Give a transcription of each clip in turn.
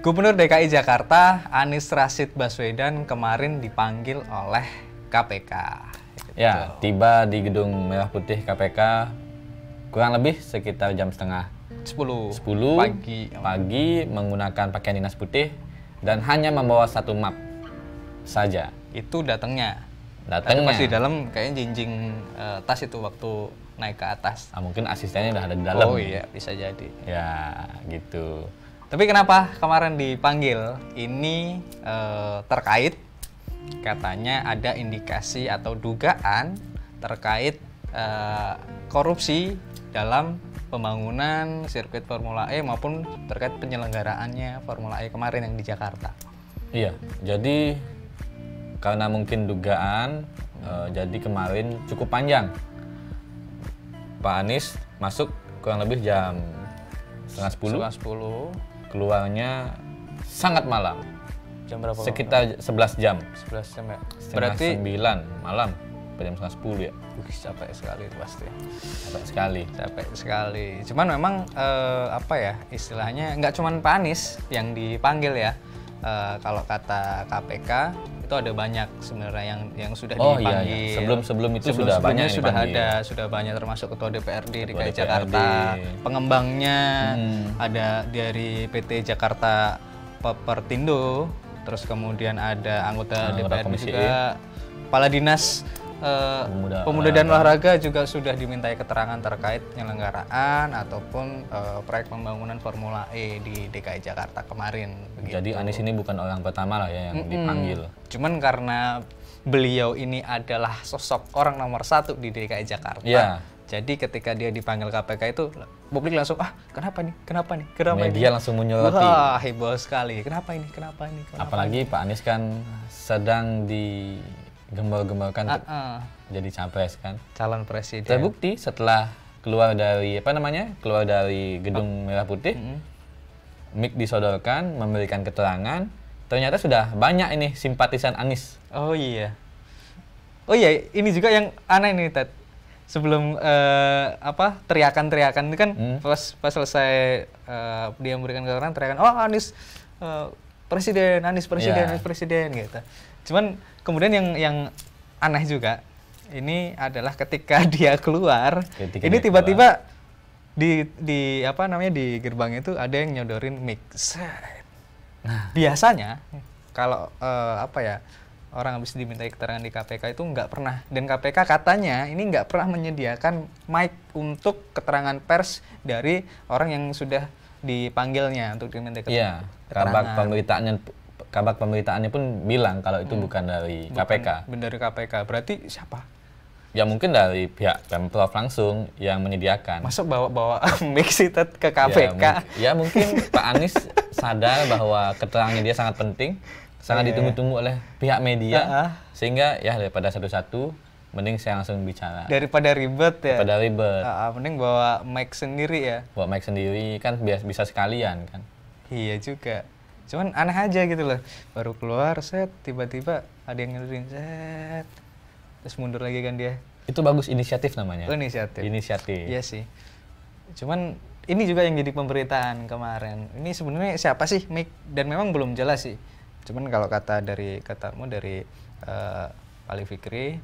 Gubernur DKI Jakarta Anies Rashid Baswedan kemarin dipanggil oleh KPK. Ya, tiba di Gedung Merah Putih KPK kurang lebih sekitar jam setengah 10 pagi menggunakan pakaian dinas putih dan hanya membawa satu map saja. Itu datangnya. Tapi pas di dalam kayaknya jinjing tas itu waktu naik ke atas. Mungkin asistennya udah ada di dalam. Oh iya, bisa jadi. Ya, gitu. Tapi kenapa kemarin dipanggil? Ini terkait katanya ada indikasi atau dugaan terkait korupsi dalam pembangunan sirkuit Formula E maupun terkait penyelenggaraannya Formula E kemarin yang di Jakarta. Iya, jadi karena mungkin dugaan, jadi kemarin cukup panjang. Pak Anies masuk kurang lebih jam setengah 10. Keluarnya sangat malam. Jam berapa? Sekitar 11 jam. 11 jam ya. Berarti 9 malam. Jam setengah 10 ya. Capek sekali itu pasti. Capek sekali. Cuman memang apa ya istilahnya nggak cuman Pak Anies yang dipanggil ya. Kalau kata KPK itu ada banyak sebenarnya yang sudah dipanggil. Iya. Sebelum itu sudah banyak yang dipanggil. Sudah banyak termasuk Ketua DPRD DKI Jakarta, pengembangnya ada dari PT Jakarta Pertindo, terus kemudian ada anggota DPRD juga, Kepala Dinas Pemuda dan Olahraga juga sudah dimintai keterangan terkait penyelenggaraan ataupun proyek pembangunan Formula E di DKI Jakarta kemarin. Begitu. Jadi Anies ini bukan orang pertama lah ya yang dipanggil. Cuman karena beliau ini adalah sosok orang nomor 1 di DKI Jakarta. Yeah. Jadi ketika dia dipanggil KPK itu publik langsung kenapa nih? Media langsung menyoroti. Wah, heboh sekali. Kenapa ini? Apalagi Pak Anies kan sedang digembor-gemborkan untuk jadi capres kan, calon presiden. Terbukti setelah keluar dari Gedung Merah Putih, mic disodorkan, memberikan keterangan, ternyata sudah banyak ini simpatisan Anies. Oh iya, ini juga yang aneh nih Ted. Sebelum teriakan-teriakan itu kan pas selesai dia memberikan keterangan, teriakan Anies Anies presiden gitu. Cuman kemudian yang aneh juga ini adalah ketika dia keluar, ini tiba-tiba di gerbang itu ada yang nyodorin mic. Nah, biasanya kalau orang habis dimintai keterangan di KPK itu nggak pernah, dan KPK katanya ini nggak pernah menyediakan mic untuk keterangan pers dari orang yang sudah dipanggilnya untuk dimintai keterangan. Kabar pemberitaannya pun bilang kalau itu bukan dari KPK. Bukan dari KPK, berarti siapa? Ya mungkin dari pihak Pemprov langsung yang menyediakan. Masuk bawa mic ke KPK? Ya mungkin Pak Anies sadar bahwa keterangannya dia sangat penting, sangat ditunggu-tunggu oleh pihak media, sehingga ya daripada satu-satu, mending saya langsung bicara. Daripada ribet ya? Mending bawa mic sendiri ya? Bawa mic sendiri kan bisa sekalian kan? Iya juga. Cuman aneh aja gitu loh, baru keluar tiba-tiba ada yang nyodorin terus mundur lagi kan dia. Itu bagus, inisiatif namanya. Inisiatif. Iya sih. Cuman ini juga yang jadi pemberitaan kemarin. Ini sebenarnya siapa sih mic, dan memang belum jelas sih. Cuman kalau katamu dari Ali Fikri,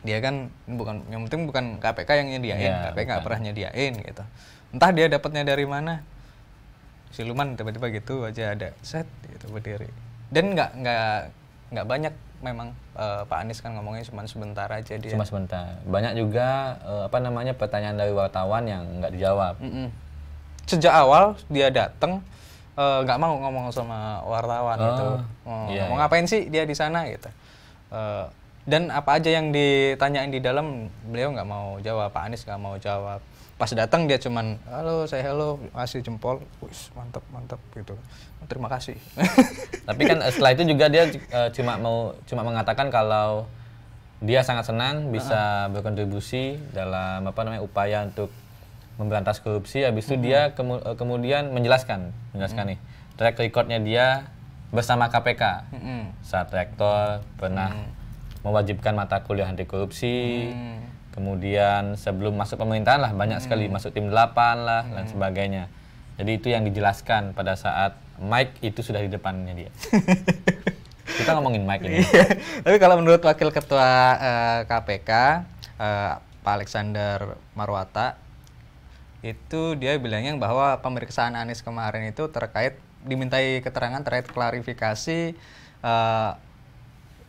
dia kan yang penting bukan KPK yang nyediain, KPK nggak pernah nyediain gitu. Entah dia dapatnya dari mana. Siluman tiba-tiba gitu aja ada gitu berdiri, dan nggak banyak memang. Pak Anies kan ngomongnya cuma sebentar aja dia. Cuma sebentar. Banyak juga pertanyaan dari wartawan yang nggak dijawab. Sejak awal dia datang nggak mau ngomong sama wartawan gitu. Mau ngapain sih dia di sana gitu. Dan apa aja yang ditanyain di dalam beliau nggak mau jawab. Pak Anies nggak mau jawab. Pas datang dia cuman halo, kasih jempol, mantap gitu, terima kasih. Tapi kan setelah itu juga dia cuma mengatakan kalau dia sangat senang bisa berkontribusi dalam upaya untuk memberantas korupsi. Habis itu dia kemudian menjelaskan nih track recordnya dia bersama KPK. Saat rektor pernah mewajibkan mata kuliah anti korupsi. Kemudian sebelum masuk pemerintahan lah banyak sekali masuk tim 8 lah dan sebagainya. Jadi itu yang dijelaskan pada saat Mike itu sudah di depannya dia. Kita ngomongin Mike ini. Tapi kalau menurut Wakil Ketua KPK, Pak Alexander Marwata, itu dia bilangnya bahwa pemeriksaan Anies kemarin itu terkait dimintai keterangan terkait klarifikasi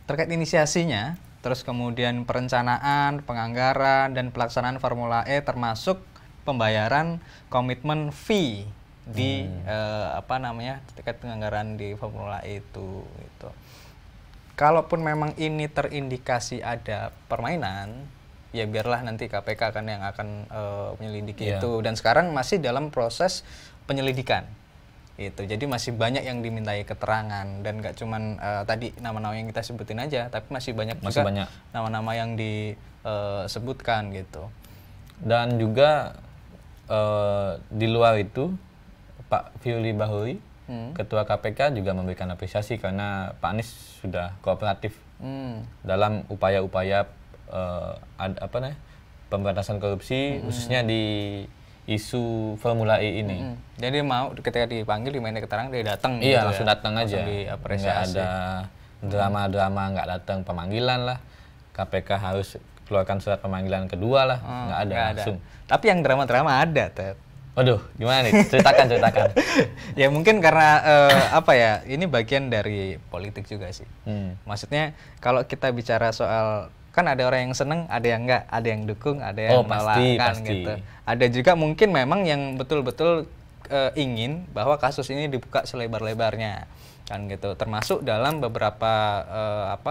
terkait inisiasinya, terus kemudian perencanaan, penganggaran, dan pelaksanaan Formula E termasuk pembayaran komitmen fee di terkait penganggaran di Formula E itu gitu. Kalaupun memang ini terindikasi ada permainan, ya biarlah nanti KPK kan yang akan menyelidiki itu, dan sekarang masih dalam proses penyelidikan. Itu jadi masih banyak yang dimintai keterangan, dan nggak cuman tadi nama-nama yang kita sebutin aja, tapi masih banyak juga nama-nama yang disebutkan gitu. Dan juga di luar itu Pak Firly Bahuri, Ketua KPK juga memberikan apresiasi karena Pak Anies sudah kooperatif dalam upaya-upaya pemberantasan korupsi, khususnya di isu Formula E ini. Jadi mau ketika dipanggil diminta keterangan dia datang. Iya, gitu langsung datang aja. Nggak ada drama-drama, nggak datang pemanggilan lah. KPK harus keluarkan surat pemanggilan kedua lah, nggak ada langsung. Tapi yang drama-drama ada, Ted. Waduh, gimana nih? Ceritakan. Ya mungkin karena ini bagian dari politik juga sih. Maksudnya kalau kita bicara soal, kan ada orang yang seneng, ada yang enggak, ada yang dukung, ada yang menolak kan gitu. Ada juga mungkin memang yang betul-betul ingin bahwa kasus ini dibuka selebar-lebarnya kan gitu. Termasuk dalam beberapa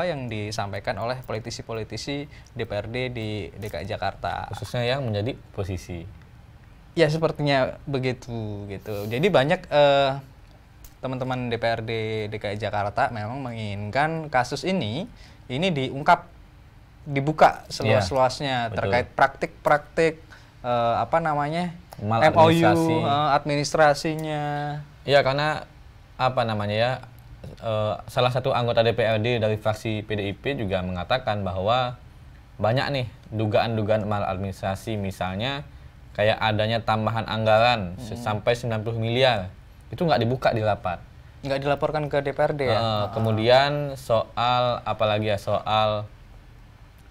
yang disampaikan oleh politisi-politisi DPRD di DKI Jakarta. Khususnya yang menjadi posisi. Ya sepertinya begitu gitu. Jadi banyak teman-teman DPRD DKI Jakarta memang menginginkan kasus ini diungkap, dibuka seluas-luasnya terkait praktik-praktik MOU administrasinya. Iya, karena salah satu anggota DPRD dari fraksi PDIP juga mengatakan bahwa banyak nih dugaan-dugaan maladministrasi, misalnya kayak adanya tambahan anggaran sampai 90 miliar. Itu nggak dibuka di rapat. Nggak dilaporkan ke DPRD ya? Kemudian soal soal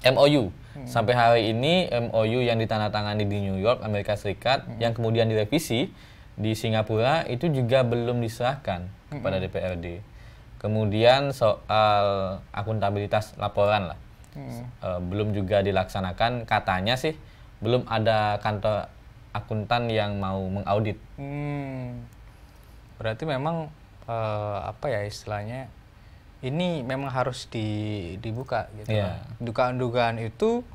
MOU. Sampai hari ini MOU yang ditandatangani di New York, Amerika Serikat, yang kemudian direvisi di Singapura itu juga belum diserahkan kepada DPRD. Kemudian soal akuntabilitas laporan lah, belum juga dilaksanakan. Katanya sih belum ada kantor akuntan yang mau mengaudit. Berarti memang istilahnya ini memang harus dibuka gitu. Dugaan-dugaan itu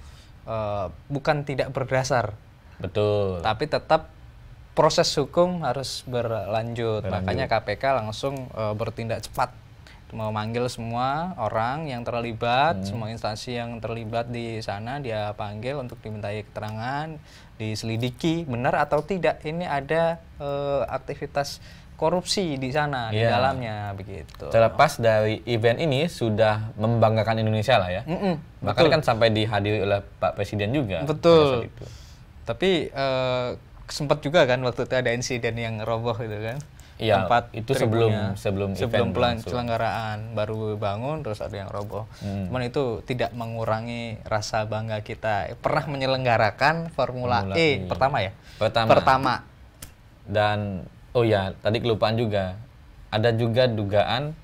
bukan tidak berdasar. Betul. Tapi tetap proses hukum harus berlanjut. Makanya KPK langsung bertindak cepat, memanggil semua orang yang terlibat, semua instansi yang terlibat di sana dia panggil untuk dimintai keterangan, diselidiki benar atau tidak ini ada aktivitas korupsi di sana, di dalamnya begitu. Terlepas dari event ini sudah membanggakan Indonesia lah ya. Bahkan kan sampai dihadiri oleh Pak Presiden juga. Betul. Tapi sempat juga kan waktu itu ada insiden yang roboh gitu kan. Iya, itu sebelum penyelenggaraan baru bangun terus ada yang roboh. Cuman itu tidak mengurangi rasa bangga kita. Pernah menyelenggarakan Formula E pertama ya? Pertama. Dan tadi kelupaan juga. Ada juga dugaan,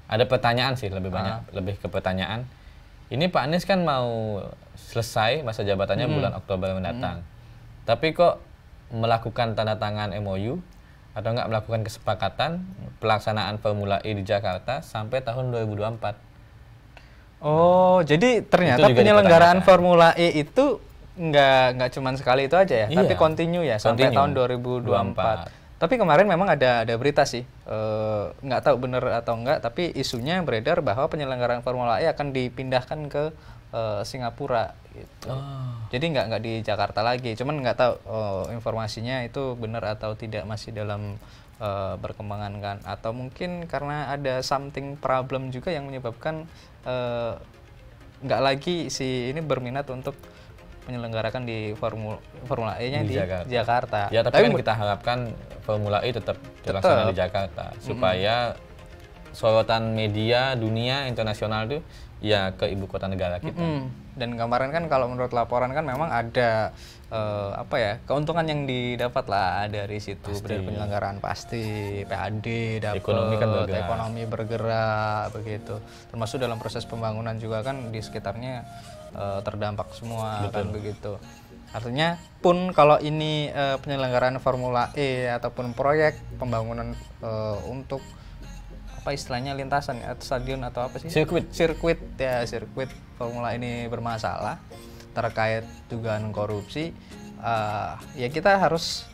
ada pertanyaan sih lebih banyak, lebih ke pertanyaan. Ini Pak Anies kan mau selesai masa jabatannya bulan Oktober mendatang. Tapi kok melakukan tanda tangan MOU atau enggak melakukan kesepakatan pelaksanaan Formula E di Jakarta sampai tahun 2024. Oh, jadi ternyata penyelenggaraan Formula E itu nggak cuma sekali itu aja ya, tapi continue ya sampai tahun 2024. Tapi kemarin memang ada berita sih, nggak tahu benar atau enggak, tapi isunya beredar bahwa penyelenggaraan Formula E akan dipindahkan ke Singapura gitu. Jadi nggak di Jakarta lagi. Cuman nggak tahu informasinya itu benar atau tidak, masih dalam berkembangan kan. Atau mungkin karena ada something problem juga yang menyebabkan nggak lagi si ini berminat untuk menyelenggarakan di Formula E-nya Di di Jakarta. Jakarta. Ya, tapi kan kita harapkan Formula E tetap dilaksanakan di Jakarta supaya sorotan media dunia internasional itu ya ke ibu kota negara kita. Dan kemarin kan kalau menurut laporan kan memang ada apa ya, keuntungan yang didapat lah dari situ. Dari penyelenggaraan pasti, PAD dapat, Ekonomi kan bergerak. ekonomi bergerak begitu. Termasuk dalam proses pembangunan juga kan di sekitarnya terdampak semua kan begitu. Artinya pun kalau ini penyelenggaraan Formula E ataupun proyek pembangunan untuk apa istilahnya lintasan ya, stadion atau apa sih? Sirkuit Formula ini bermasalah terkait dugaan korupsi, ya kita harus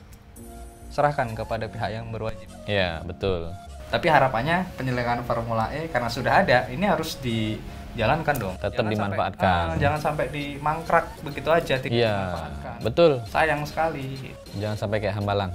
serahkan kepada pihak yang berwajib. Ya, betul. Tapi harapannya penyelenggaraan Formula E karena sudah ada, ini harus dijalankan dong. Tetap dimanfaatkan. Jangan sampai dimangkrak begitu aja. Iya, betul. Sayang sekali. Jangan sampai kayak Hambalang.